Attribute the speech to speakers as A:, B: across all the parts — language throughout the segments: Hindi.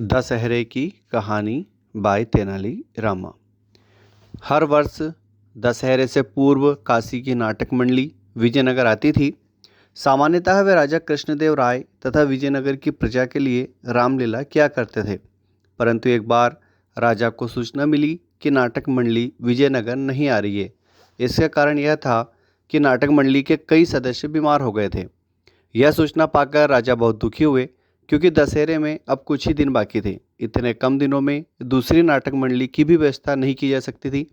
A: दशहरे की कहानी बाय तेनाली रामा। हर वर्ष दशहरे से पूर्व काशी की नाटक मंडली विजयनगर आती थी। सामान्यतः वे राजा कृष्णदेव राय तथा विजयनगर की प्रजा के लिए रामलीला किया करते थे। परंतु एक बार राजा को सूचना मिली कि नाटक मंडली विजयनगर नहीं आ रही है। इसका कारण यह था कि नाटक मंडली के कई सदस्य बीमार हो गए थे। यह सूचना पाकर राजा बहुत दुखी हुए, क्योंकि दशहरे में अब कुछ ही दिन बाकी थे। इतने कम दिनों में दूसरी नाटक मंडली की भी व्यवस्था नहीं की जा सकती थी।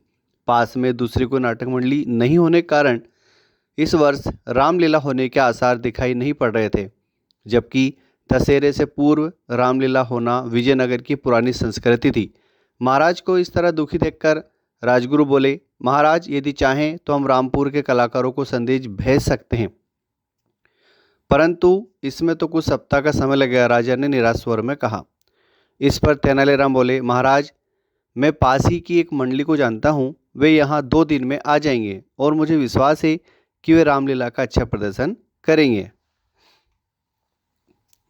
A: पास में दूसरी कोई नाटक मंडली नहीं होने के कारण इस वर्ष रामलीला होने के आसार दिखाई नहीं पड़ रहे थे, जबकि दशहरे से पूर्व रामलीला होना विजयनगर की पुरानी संस्कृति थी। महाराज को इस तरह दुखी देखकर राजगुरु बोले, महाराज यदि चाहें तो हम रामपुर के कलाकारों को संदेश भेज सकते हैं, परंतु इसमें तो कुछ सप्ताह का समय लगेगा, राजा ने निराश स्वर में कहा। इस पर तेनालीराम बोले, महाराज मैं पास ही की एक मंडली को जानता हूँ, वे यहाँ 2 दिन में आ जाएंगे और मुझे विश्वास है कि वे रामलीला का अच्छा प्रदर्शन करेंगे।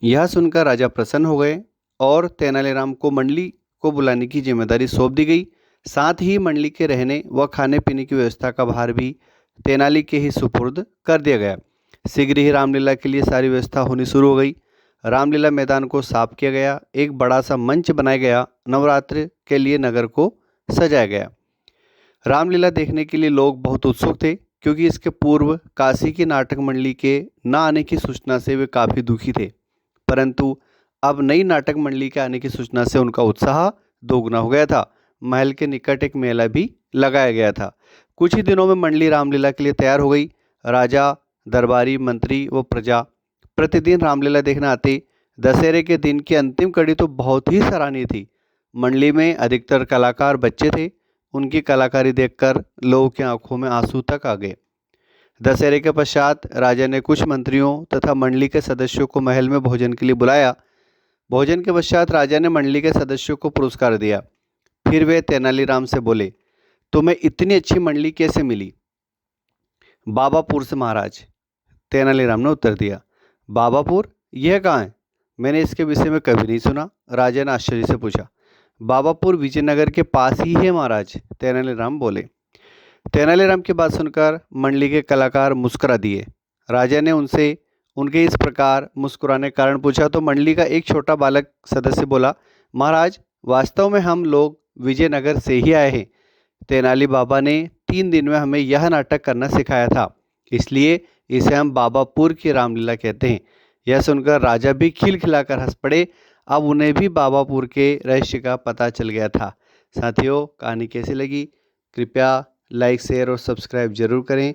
A: यह सुनकर राजा प्रसन्न हो गए और तेनालीराम को मंडली को बुलाने की जिम्मेदारी सौंप दी गई। साथ ही मंडली के रहने व खाने पीने की व्यवस्था का भार भी तेनाली के ही सुपुर्द कर दिया गया। शीघ्र ही रामलीला के लिए सारी व्यवस्था होनी शुरू हो गई। रामलीला मैदान को साफ किया गया, एक बड़ा सा मंच बनाया गया, नवरात्र के लिए नगर को सजाया गया। रामलीला देखने के लिए लोग बहुत उत्सुक थे, क्योंकि इसके पूर्व काशी की नाटक मंडली के न आने की सूचना से वे काफ़ी दुखी थे। परंतु अब नई नाटक मंडली के आने की सूचना से उनका उत्साह दोगुना हो गया था। महल के निकट एक मेला भी लगाया गया था। कुछ ही दिनों में मंडली रामलीला के लिए तैयार हो गई। राजा, दरबारी, मंत्री व प्रजा प्रतिदिन रामलीला देखने आते। दशहरे के दिन की अंतिम कड़ी तो बहुत ही सराहनीय थी। मंडली में अधिकतर कलाकार बच्चे थे। उनकी कलाकारी देखकर लोगों की आंखों में आंसू तक आ गए। दशहरे के पश्चात राजा ने कुछ मंत्रियों तथा मंडली के सदस्यों को महल में भोजन के लिए बुलाया। भोजन के पश्चात राजा ने मंडली के सदस्यों को पुरस्कार दिया। फिर वे तेनालीराम से बोले, तुम्हें इतनी अच्छी मंडली कैसे मिली? बाबापुर से महाराज, तेनालीराम ने उत्तर दिया। बाबापुर, यह कहाँ है? मैंने इसके विषय में कभी नहीं सुना, राजा ने आश्चर्य से पूछा। बाबापुर विजयनगर के पास ही है महाराज, तेनालीराम बोले। तेनालीराम की बात सुनकर मंडली के कलाकार मुस्कुरा दिए। राजा ने उनसे उनके इस प्रकार मुस्कुराने का कारण पूछा तो मंडली का एक छोटा बालक सदस्य बोला, महाराज वास्तव में हम लोग विजयनगर से ही आए हैं। तेनाली बाबा ने 3 दिन में हमें यह नाटक करना सिखाया था, इसलिए इसे हम बाबापुर की रामलीला कहते हैं। यह सुनकर राजा भी खिलखिलाकर हंस पड़े। अब उन्हें भी बाबापुर के रहस्य का पता चल गया था। साथियों, कहानी कैसी लगी? कृपया लाइक, शेयर और सब्सक्राइब जरूर करें।